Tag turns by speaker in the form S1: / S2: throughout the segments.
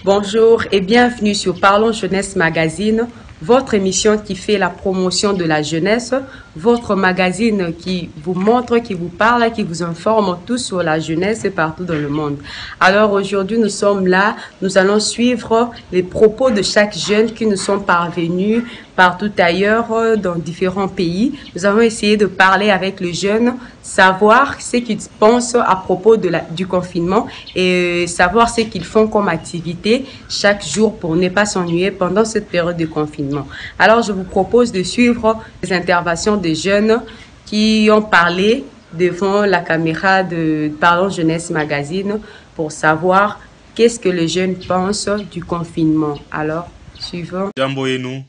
S1: Bonjour et bienvenue sur Parlons Jeunesse Magazine, votre émission qui fait la promotion de la jeunesse, votre magazine qui vous montre, qui vous parle, qui vous informe tout sur la jeunesse partout dans le monde. Alors aujourd'hui, nous sommes là, nous allons suivre les propos de chaque jeune qui nous sont parvenus partout ailleurs dans différents pays. Nous allons essayer de parler avec les jeunes, savoir ce qu'ils pensent à propos du confinement et savoir ce qu'ils font comme activité chaque jour pour ne pas s'ennuyer pendant cette période de confinement. Alors, je vous propose de suivre les interventions des jeunes qui ont parlé devant la caméra de Parlons Jeunesse Magazine pour savoir qu'est-ce que les jeunes pensent du confinement. Alors, suivons.
S2: Jambo Yenou,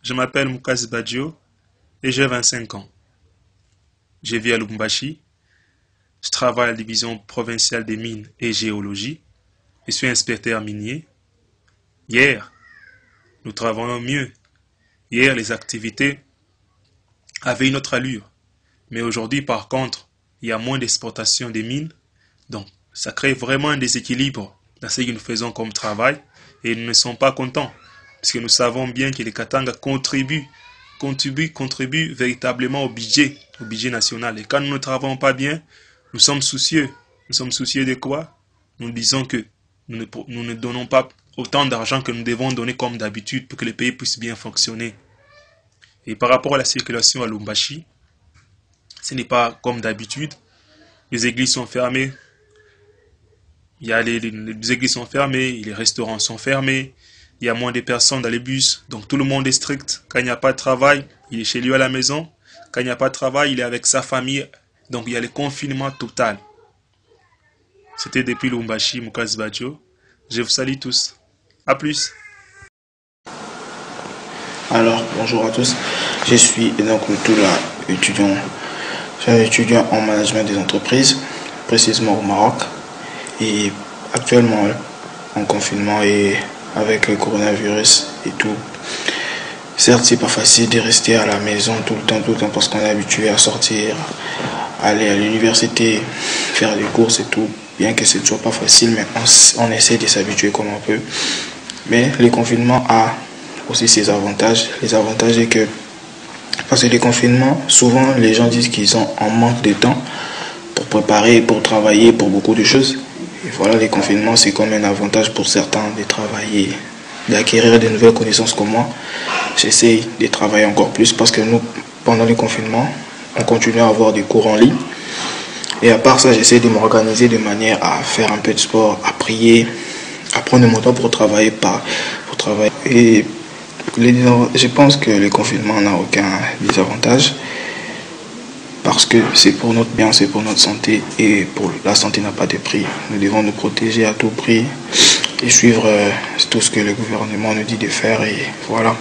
S2: je m'appelle Mukazi Badjo et j'ai 25 ans. Je vis à Lubumbashi. Je travaille à la division provinciale des mines et géologie. Je suis inspecteur minier. Hier, nous travaillons mieux. Hier, les activités avaient une autre allure. Mais aujourd'hui, par contre, il y a moins d'exportation des mines. Donc, ça crée vraiment un déséquilibre dans ce que nous faisons comme travail. Et nous ne sommes pas contents. Parce que nous savons bien que les Katanga contribuent véritablement au budget national. Et quand nous ne travaillons pas bien, nous sommes soucieux. Nous sommes soucieux de quoi? Nous disons que nous ne donnons pas autant d'argent que nous devons donner comme d'habitude pour que le pays puisse bien fonctionner. Et par rapport à la circulation à Lubumbashi, ce n'est pas comme d'habitude. Les églises sont fermées. Les églises sont fermées, les restaurants sont fermés. Il y a moins de personnes dans les bus, donc tout le monde est strict. Quand il n'y a pas de travail, il est chez lui à la maison. Quand il n'y a pas de travail, il est avec sa famille. Donc il y a le confinement total. C'était depuis Lubumbashi, Mukazi Badjo. Je vous salue tous. A plus.
S3: Alors, bonjour à tous. Je suis donc étudiant en management des entreprises, précisément au Maroc. Et actuellement, en confinement et avec le coronavirus et tout. Certes, c'est pas facile de rester à la maison tout le temps parce qu'on est habitué à sortir, aller à l'université, faire des courses et tout. Bien que ce ne soit pas facile, mais on essaie de s'habituer comme on peut. Mais le confinement a aussi ses avantages. Les avantages est que, parce que le confinement, souvent les gens disent qu'ils sont en manque de temps pour préparer, pour travailler, pour beaucoup de choses. Et voilà, les confinements, c'est comme un avantage pour certains de travailler, d'acquérir de nouvelles connaissances comme moi. J'essaie de travailler encore plus parce que nous, pendant le confinement, on continue à avoir des cours en ligne. Et à part ça, j'essaie de m'organiser de manière à faire un peu de sport, à prier, à prendre mon temps pour travailler. Et je pense que le confinement n'a aucun désavantage. Parce que c'est pour notre bien, c'est pour notre santé et pour la santé n'a pas de prix. Nous devons nous protéger à tout prix et suivre tout ce que le gouvernement nous dit de faire et voilà.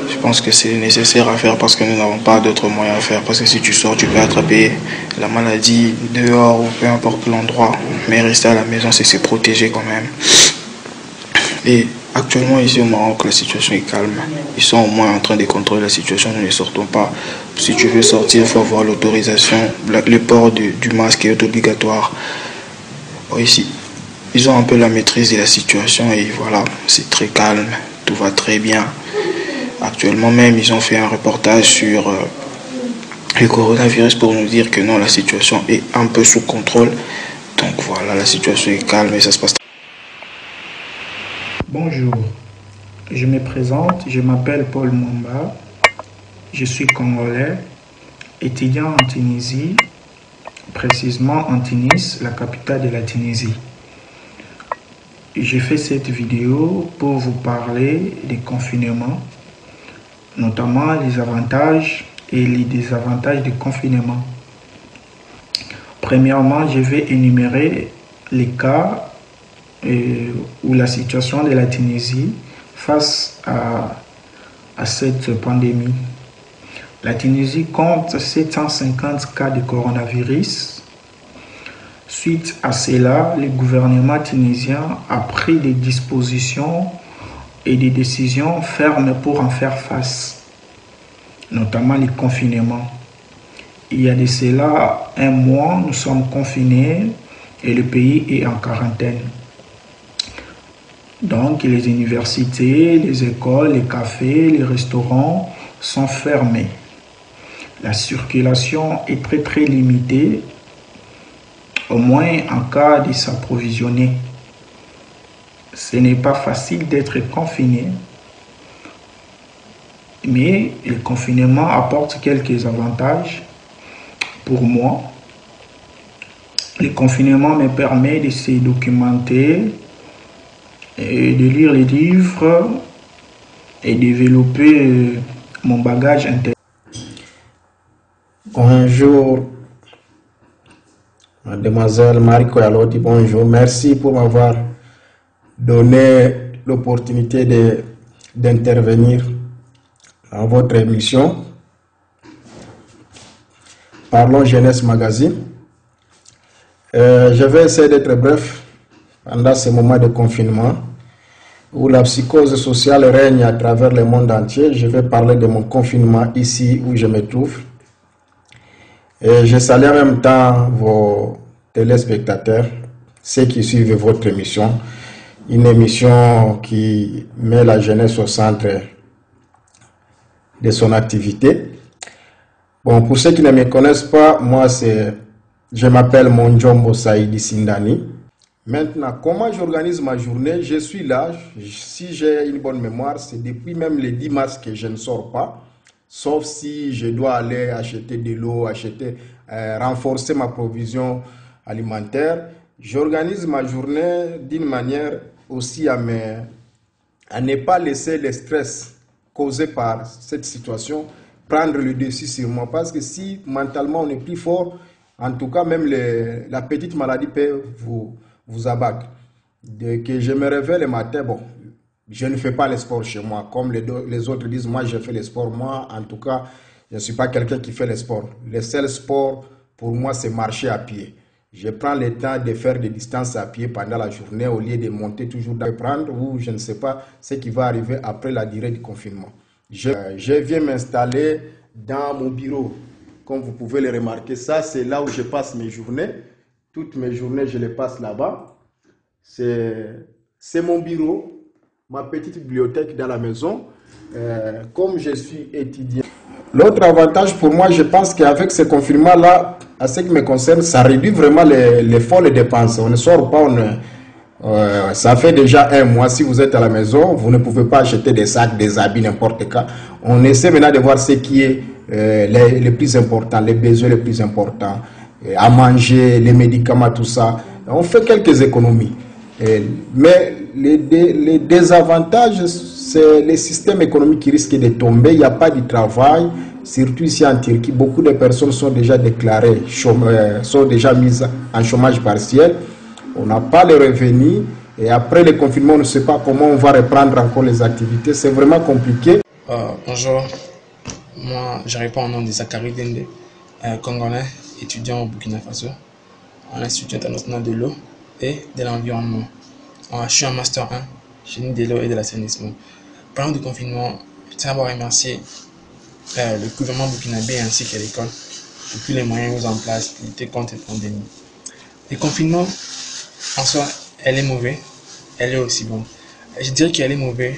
S3: Je pense que c'est nécessaire à faire parce que nous n'avons pas d'autres moyens à faire. Parce que si tu sors, tu peux attraper la maladie dehors ou peu importe l'endroit. Mais rester à la maison, c'est se protéger quand même. Et actuellement ici au Maroc, la situation est calme. Ils sont au moins en train de contrôler la situation, nous ne sortons pas. Si tu veux sortir, il faut avoir l'autorisation. Le port du masque est obligatoire. Ici, ils ont un peu la maîtrise de la situation et voilà, c'est très calme, tout va très bien. Actuellement même, ils ont fait un reportage sur le coronavirus pour nous dire que non, la situation est un peu sous contrôle. Donc voilà, la situation est calme et ça se passe.
S4: Bonjour, je me présente, je m'appelle Paul Mwamba, je suis congolais, étudiant en Tunisie, précisément en Tunis, la capitale de la Tunisie. J'ai fait cette vidéo pour vous parler des confinements, notamment les avantages et les désavantages du confinement. Premièrement, je vais énumérer les cas ou la situation de la Tunisie face à cette pandémie. La Tunisie compte 750 cas de coronavirus. Suite à cela, le gouvernement tunisien a pris des dispositions et des décisions fermes pour en faire face, notamment les confinements. Il y a de cela un mois, nous sommes confinés et le pays est en quarantaine. Donc les universités, les écoles, les cafés, les restaurants sont fermés. La circulation est très limitée, au moins en cas de s'approvisionner. Ce n'est pas facile d'être confiné, mais le confinement apporte quelques avantages pour moi. Le confinement me permet de se documenter, et de lire les livres et développer mon bagage interne.
S5: Bonjour, mademoiselle Mariko Yaloti, bonjour. Merci pour m'avoir donné l'opportunité d'intervenir dans votre émission. Parlons Jeunesse Magazine. Je vais essayer d'être bref pendant ce moment de confinement où la psychose sociale règne à travers le monde entier. Je vais parler de mon confinement ici où je me trouve. Et je salue en même temps vos téléspectateurs, ceux qui suivent votre émission. Une émission qui met la jeunesse au centre de son activité. Bon, pour ceux qui ne me connaissent pas, je m'appelle Monjombo Saïdi Sindani. Maintenant, comment j'organise ma journée? Je suis là, si j'ai une bonne mémoire, c'est depuis même le 10 mars que je ne sors pas, sauf si je dois aller acheter de l'eau, renforcer ma provision alimentaire. J'organise ma journée d'une manière aussi à ne pas laisser le stress causé par cette situation prendre le dessus sur moi. Parce que si mentalement on est plus fort, en tout cas même la petite maladie peut vous abattre. Dès que je me réveille le matin, bon, je ne fais pas le sport chez moi. Comme les autres disent, moi je fais le sport. Moi, en tout cas, je ne suis pas quelqu'un qui fait le sport. Le seul sport, pour moi, c'est marcher à pied. Je prends le temps de faire des distances à pied pendant la journée au lieu de monter toujours dans le prendre ou je ne sais pas ce qui va arriver après la durée du confinement. Je viens m'installer dans mon bureau. Comme vous pouvez le remarquer, ça c'est là où je passe mes journées. Toutes mes journées, je les passe là-bas. C'est mon bureau, ma petite bibliothèque dans la maison. Comme je suis étudiant. L'autre avantage pour moi, je pense qu'avec ce confinement-là, à ce qui me concerne, ça réduit vraiment les folles dépenses. On ne sort pas, ça fait déjà un mois. Si vous êtes à la maison, vous ne pouvez pas acheter des sacs, des habits, n'importe quoi. On essaie maintenant de voir ce qui est le plus important, les besoins les plus importants, à manger, les médicaments, tout ça. On fait quelques économies. Mais les désavantages, c'est le système économique qui risque de tomber. Il n'y a pas de travail, surtout ici en Turquie. Beaucoup de personnes sont déjà déclarées, sont déjà mises en chômage partiel. On n'a pas les revenus. Et après le confinement, on ne sait pas comment on va reprendre encore les activités. C'est vraiment compliqué.
S6: Bonjour, moi je réponds au nom de Zachary Dende, congolais, étudiant au Burkina Faso, à l'Institut international de l'eau et de l'environnement. Je suis en Master 1, génie de l'eau et de l'assainissement. Parlant du confinement, je tiens à remercier le gouvernement burkinabé ainsi que l'école pour tous les moyens mis en place pour lutter contre cette pandémie. Le confinement, en soi, elle est mauvaise, elle est aussi bonne. Je dirais qu'elle est mauvaise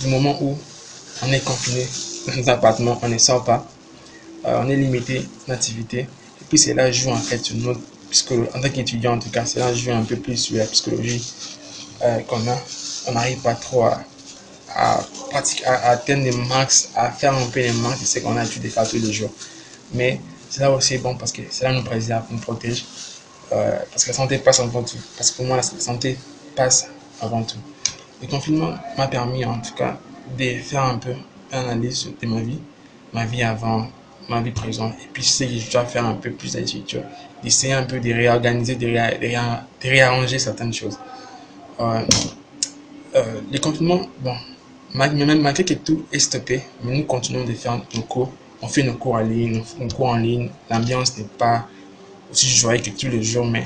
S6: du moment où on est confiné dans nos appartements, on ne sort pas, on est limité d'activité. Et puis c'est là que je joue en fait sur notre psychologie, en tant qu'étudiant en tout cas, c'est là que je joue un peu plus sur la psychologie qu'on a. On n'arrive pas trop à atteindre les max, à faire un peu les max de ce qu'on a étudié faire tous les jours. Mais c'est là aussi bon parce que c'est là nous préserve, nous protège. Parce que la santé passe avant tout. Parce que pour moi, la santé passe avant tout. Le confinement m'a permis en tout cas de faire un peu une analyse de ma vie avant, ma vie présente. Et puis je sais que je dois faire un peu plus d'écriture, d'essayer un peu de réorganiser, de réarranger certaines choses. Le confinement, bon, malgré que tout est stoppé, mais nous continuons de faire nos cours. On fait nos cours en ligne, l'ambiance n'est pas aussi joyeuse que tous les jours, mais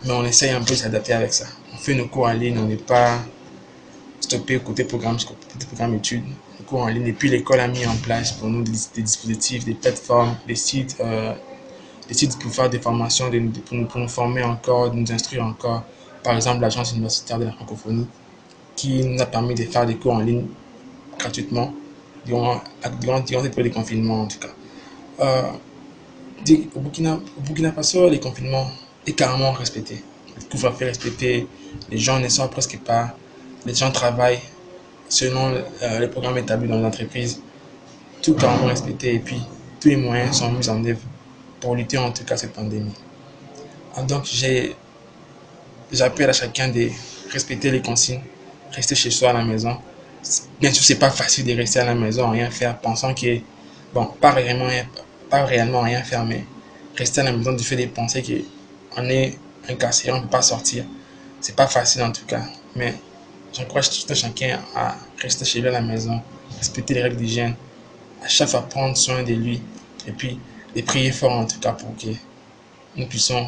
S6: on essaye un peu de s'adapter avec ça. On fait nos cours en ligne, on n'est pas stoppé côté programme études, nos cours en ligne. Et puis l'école a mis en place pour nous des dispositifs, des plateformes, des sites pour faire des formations, pour nous former encore, nous instruire encore par exemple l'Agence universitaire de la francophonie, qui nous a permis de faire des cours en ligne gratuitement durant cette période de confinement en tout cas. Au Burkina Faso, les confinements est carrément respecté. Le couvre-feu est respecté, les gens ne sortent presque pas, les gens travaillent selon les programmes établis dans l'entreprise, tout carrément respecté et puis tous les moyens sont mis en œuvre pour lutter en tout cas cette pandémie. Donc j'appelle à chacun de respecter les consignes, rester chez soi à la maison. Bien sûr, c'est pas facile de rester à la maison, rien faire, pensant que, bon, pas réellement rien faire, mais rester à la maison du fait de penser qu'on est incarcéré, on ne peut pas sortir. C'est pas facile en tout cas, mais j'encourage tout chacun à rester chez lui à la maison, respecter les règles d'hygiène, à chaque fois prendre soin de lui, et puis de prier fort en tout cas pour que nous puissions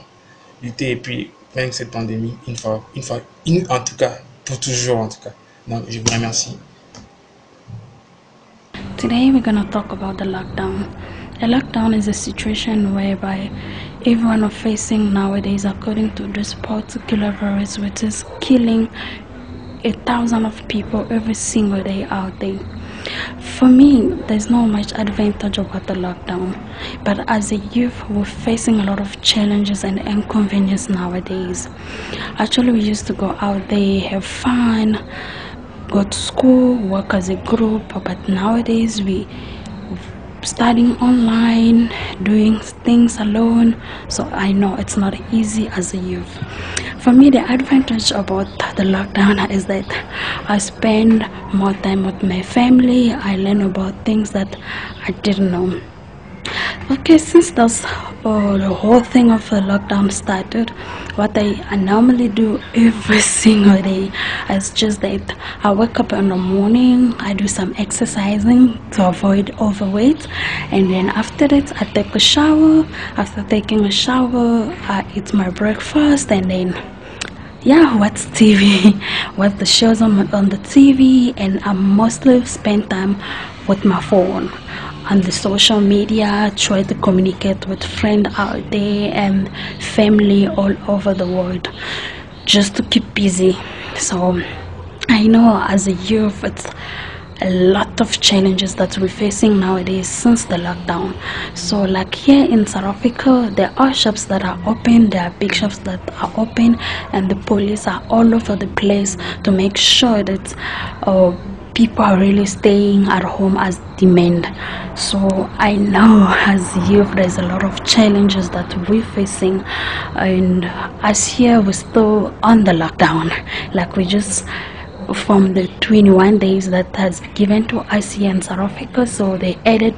S6: lutter et puis vaincre cette pandémie en tout cas, pour toujours en tout cas. Donc je vous remercie.
S7: Today we're going to talk about the lockdown. A lockdown is a situation whereby everyone is facing nowadays according to this particular virus which is killing 1,000 of people every single day out there. For me, there's not much advantage about the lockdown, but as a youth, we're facing a lot of challenges and inconvenience nowadays. Actually, we used to go out there, have fun, go to school, work as a group, but nowadays we studying online, doing things alone, so I know it's not easy as a youth. For me, the advantage about the lockdown is that I spend more time with my family. I learn about things that I didn't know. Okay, since that's the whole thing of the lockdown started, what I normally do every single day is just that I wake up in the morning, I do some exercising to avoid overweight, and then after that I take a shower. After taking a shower, I eat my breakfast, and then watch TV, watch the shows on the TV, and I mostly spend time with my phone on the social media, try to communicate with friends out there and family all over the world, just to keep busy. So I know as a youth it's a lot of challenges that we're facing nowadays since the lockdown. So like here in South Africa, there are shops that are open, there are big shops that are open, and the police are all over the place to make sure that people are really staying at home as demand. So I know as youth there's a lot of challenges that we're facing, and as here we're still on the lockdown, like we just from the 21 days that has been given to us here in South Africa, so they added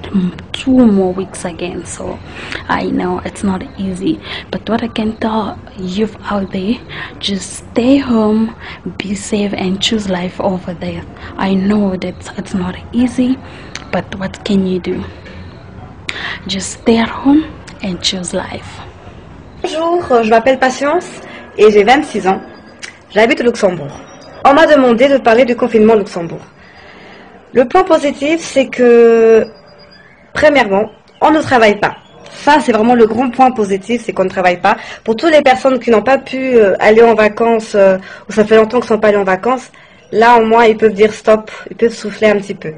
S7: 2 more weeks again. So I know it's not easy, but what I can tell youth out there, just stay home, be safe, and choose life over there. I know that it's not easy, but what can you do? Just stay at home and choose life.
S8: Bonjour, je m'appelle Patience et j'ai 26 ans. J'habite au Luxembourg. On m'a demandé de parler du confinement au Luxembourg. Le point positif, c'est que, premièrement, on ne travaille pas. Ça, c'est vraiment le grand point positif, c'est qu'on ne travaille pas. Pour toutes les personnes qui n'ont pas pu aller en vacances, ou ça fait longtemps qu'ils ne sont pas allés en vacances, là, au moins, ils peuvent dire stop, ils peuvent souffler un petit peu.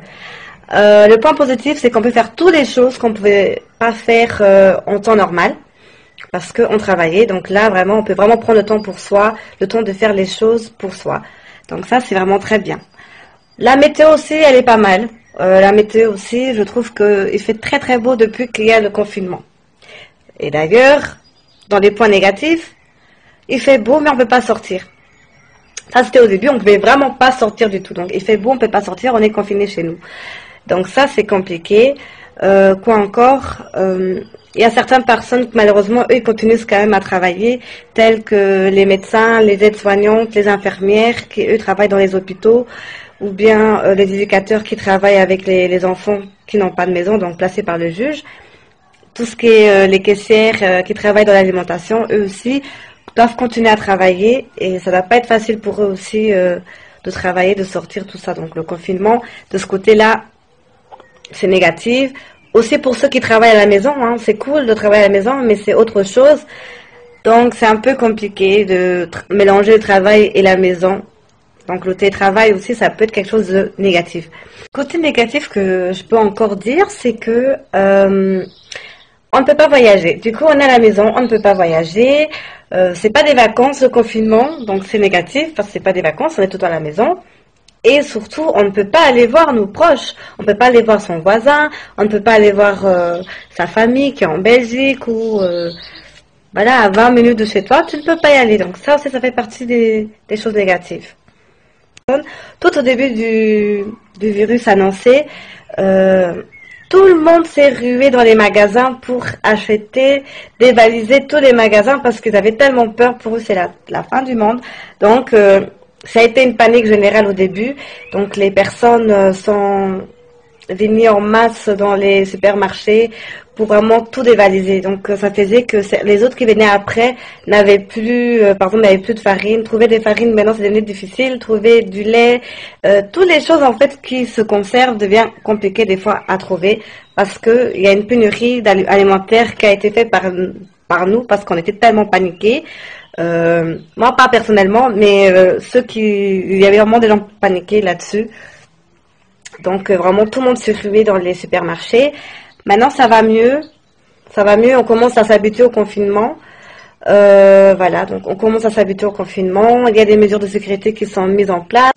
S8: Le point positif, c'est qu'on peut faire toutes les choses qu'on ne pouvait pas faire en temps normal, parce qu'on travaillait. Donc là, vraiment, on peut vraiment prendre le temps pour soi, le temps de faire les choses pour soi. Donc ça, c'est vraiment très bien. La météo aussi, elle est pas mal. La météo aussi, je trouve qu'il fait très très beau depuis qu'il y a le confinement. Et d'ailleurs, dans les points négatifs, il fait beau, mais on ne peut pas sortir. Ça, c'était au début, on ne pouvait vraiment pas sortir du tout. Donc, il fait beau, on ne peut pas sortir, on est confiné chez nous. Donc ça, c'est compliqué. Quoi encore il y a certaines personnes qui, malheureusement, eux, ils continuent quand même à travailler, tels que les médecins, les aides-soignantes, les infirmières, qui, eux, travaillent dans les hôpitaux, ou bien les éducateurs qui travaillent avec les enfants qui n'ont pas de maison, donc placés par le juge. Tout ce qui est les caissières qui travaillent dans l'alimentation, eux aussi, doivent continuer à travailler, et ça ne va pas être facile pour eux aussi de travailler, de sortir, tout ça. Donc le confinement, de ce côté-là, c'est négatif. Aussi pour ceux qui travaillent à la maison, hein, c'est cool de travailler à la maison, mais c'est autre chose. Donc c'est un peu compliqué de mélanger le travail et la maison. Donc le télétravail aussi, ça peut être quelque chose de négatif. Côté négatif que je peux encore dire, c'est que on ne peut pas voyager. Du coup, on est à la maison, on ne peut pas voyager. C'est pas des vacances, le confinement, donc c'est négatif parce que c'est pas des vacances, on est tout le temps à la maison. Et surtout, on ne peut pas aller voir nos proches. On ne peut pas aller voir son voisin. On ne peut pas aller voir sa famille qui est en Belgique ou voilà, à 20 minutes de chez toi. Tu ne peux pas y aller. Donc ça aussi, ça fait partie des choses négatives. Tout au début du virus annoncé, tout le monde s'est rué dans les magasins pour acheter, dévaliser tous les magasins parce qu'ils avaient tellement peur. Pour eux, c'est la fin du monde. Donc, ça a été une panique générale au début. Donc, les personnes sont venues en masse dans les supermarchés pour vraiment tout dévaliser. Donc, ça faisait que les autres qui venaient après n'avaient plus, par exemple, n'avaient plus de farine. Trouver des farines, maintenant, c'est devenu difficile. Trouver du lait, toutes les choses, en fait, qui se conservent devient compliqué des fois à trouver parce que il y a une pénurie alimentaire qui a été faite par nous parce qu'on était tellement paniqués. Moi, pas personnellement, mais il y avait vraiment des gens paniqués là-dessus. Donc, vraiment, tout le monde se ruait dans les supermarchés. Maintenant, ça va mieux. Ça va mieux. On commence à s'habituer au confinement. Voilà, donc on commence à s'habituer au confinement. Il y a des mesures de sécurité qui sont mises en place.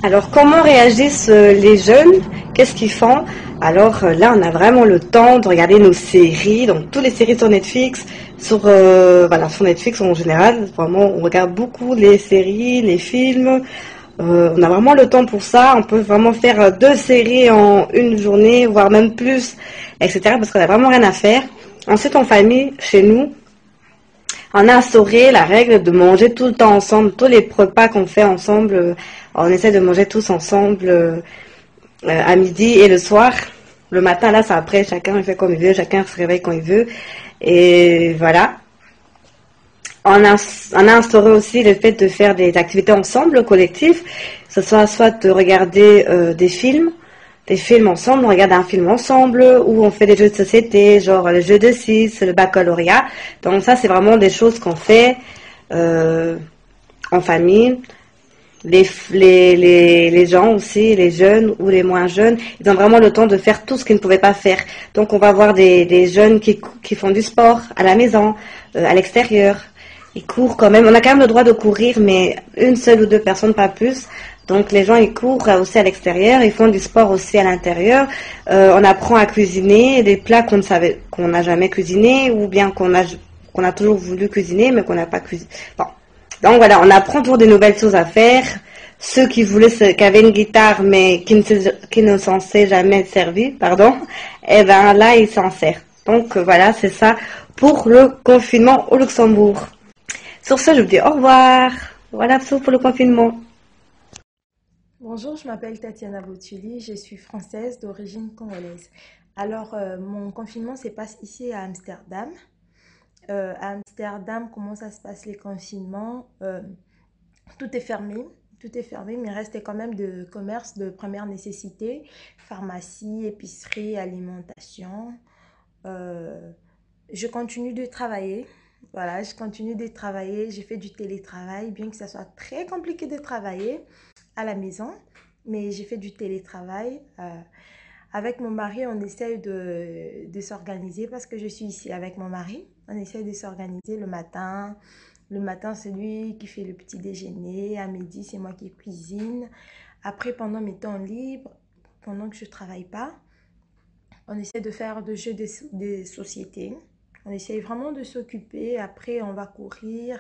S8: Alors, comment réagissent les jeunes? Qu'est-ce qu'ils font? Alors là, on a vraiment le temps de regarder nos séries. Donc, toutes les séries sur Netflix, sur Netflix en général. Vraiment, on regarde beaucoup les séries, les films. On a vraiment le temps pour ça. On peut vraiment faire 2 séries en une journée, voire même plus, etc. Parce qu'on n'a vraiment rien à faire. Ensuite, en famille, chez nous, on a instauré la règle de manger tout le temps ensemble. Tous les repas qu'on fait ensemble, on essaie de manger tous ensemble à midi et le soir. Le matin, là, c'est après. Chacun fait comme il veut. Chacun se réveille quand il veut. Et voilà. On a instauré aussi le fait de faire des activités ensemble, collectifs. Ce soit de regarder des films ensemble, on regarde un film ensemble, ou on fait des jeux de société, genre le jeu de 6, le baccalauréat. Donc ça, c'est vraiment des choses qu'on fait en famille. Les gens aussi, les jeunes ou les moins jeunes, ils ont vraiment le temps de faire tout ce qu'ils ne pouvaient pas faire. Donc on va voir des jeunes qui font du sport à la maison, à l'extérieur. Ils courent quand même. On a quand même le droit de courir, mais une seule ou 2 personnes, pas plus. Donc les gens, ils courent aussi à l'extérieur. Ils font du sport aussi à l'intérieur. On apprend à cuisiner des plats qu'on n'a jamais cuisinés, ou bien qu'on a toujours voulu cuisiner, mais qu'on n'a pas cuisiné. Bon. Donc voilà, on apprend toujours des nouvelles choses à faire. Ceux qui avaient une guitare, mais qui ne s'en s'est jamais servi, eh ben là, ils s'en servent. Donc voilà, c'est ça pour le confinement au Luxembourg. Sur ce, je vous dis au revoir. Voilà tout pour le confinement.
S9: Bonjour, je m'appelle Tatiana Botuli, je suis française d'origine congolaise. Alors, mon confinement se passe ici à Amsterdam. À Amsterdam, comment ça se passe les confinements? Tout est fermé, mais il reste quand même de commerce de première nécessité, pharmacie, épicerie, alimentation. Je continue de travailler. Voilà, je continue de travailler, je fais du télétravail, bien que ça soit très compliqué de travailler à la maison, mais j'ai fait du télétravail. Avec mon mari, on essaye de s'organiser parce que je suis ici avec mon mari. On essaye de s'organiser le matin. Le matin, c'est lui qui fait le petit déjeuner. À midi, c'est moi qui cuisine. Après, pendant mes temps libres, pendant que je ne travaille pas, on essaie de faire des jeux de société. On essaye vraiment de s'occuper. Après, on va courir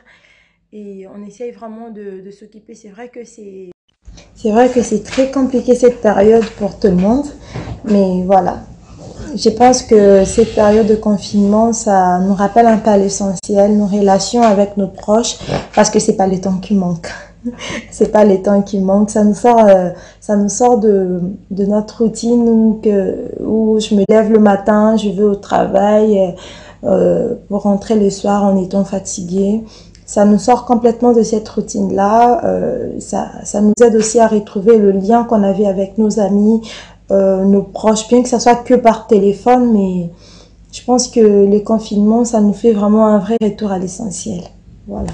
S9: et on essaye vraiment de s'occuper. C'est vrai que c'est très compliqué cette période pour tout le monde. Mais voilà, je pense que cette période de confinement, ça nous rappelle un peu l'essentiel, nos relations avec nos proches, parce que c'est pas les temps qui manquent. C'est pas les temps qui manquent. Ça nous sort de notre routine où je me lève le matin, je vais au travail, pour rentrer le soir en étant fatiguée. Ça nous sort complètement de cette routine-là. Ça nous aide aussi à retrouver le lien qu'on avait avec nos amis, nos proches, bien que ça soit que par téléphone, mais je pense que le confinement, ça nous fait vraiment un vrai retour à l'essentiel. Voilà.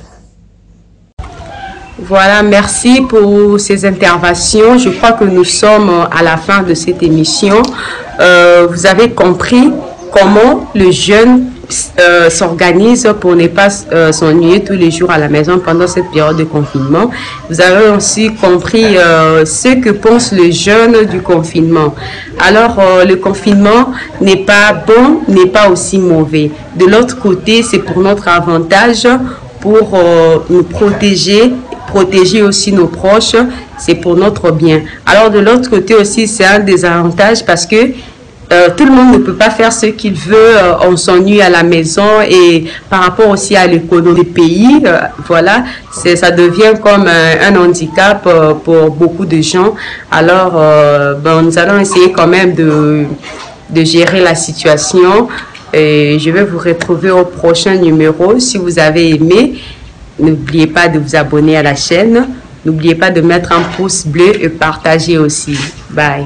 S1: Voilà, merci pour ces interventions. Je crois que nous sommes à la fin de cette émission. Vous avez compris comment le jeune s'organise pour ne pas s'ennuyer tous les jours à la maison pendant cette période de confinement. Vous avez aussi compris ce que pense le jeune du confinement. Alors, le confinement n'est pas bon, n'est pas aussi mauvais. De l'autre côté, c'est pour notre avantage, pour nous protéger aussi nos proches, c'est pour notre bien. Alors de l'autre côté aussi, c'est un désavantage parce que tout le monde ne peut pas faire ce qu'il veut, on s'ennuie à la maison et par rapport aussi à l'économie du pays, voilà, ça devient comme un handicap pour beaucoup de gens. Alors nous allons essayer quand même de gérer la situation et je vais vous retrouver au prochain numéro. Si vous avez aimé, n'oubliez pas de vous abonner à la chaîne. N'oubliez pas de mettre un pouce bleu et partager aussi. Bye.